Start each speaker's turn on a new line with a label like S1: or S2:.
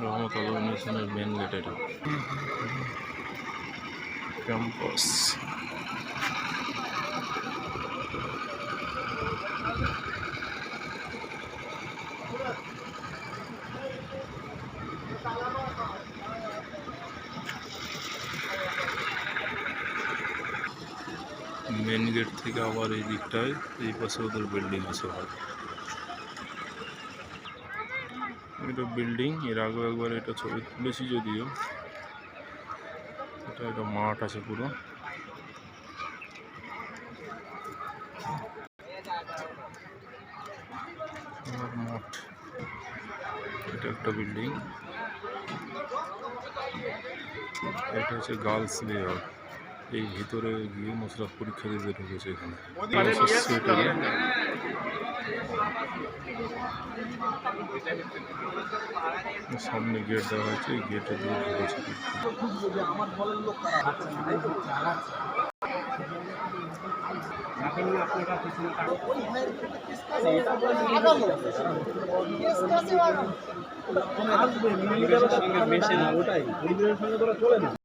S1: রহমত আল্লাহ মিশনের main gate এটা ক্যাম্পাস। মেন গেট থেকে আবার এই দিকটায় এই পাশে ওদের বিল্ডিং আছে ভাই। এটা বিল্ডিং, এর আগে একবার এটা ছবি তুলেছি যদিও। এটা একটা মাঠ আছে পুরো। মাঠ, এটা একটা বিল্ডিং। এটা হচ্ছে গার্লস লেয়ার। এই ভিতরে গিয়ে মোশাররফ পরীক্ষা দিতে ঢুকেছে এখানে। সামনে গেট দেওয়া হয়েছে, এই গেটে দিয়ে ঢুকেছে। আসবে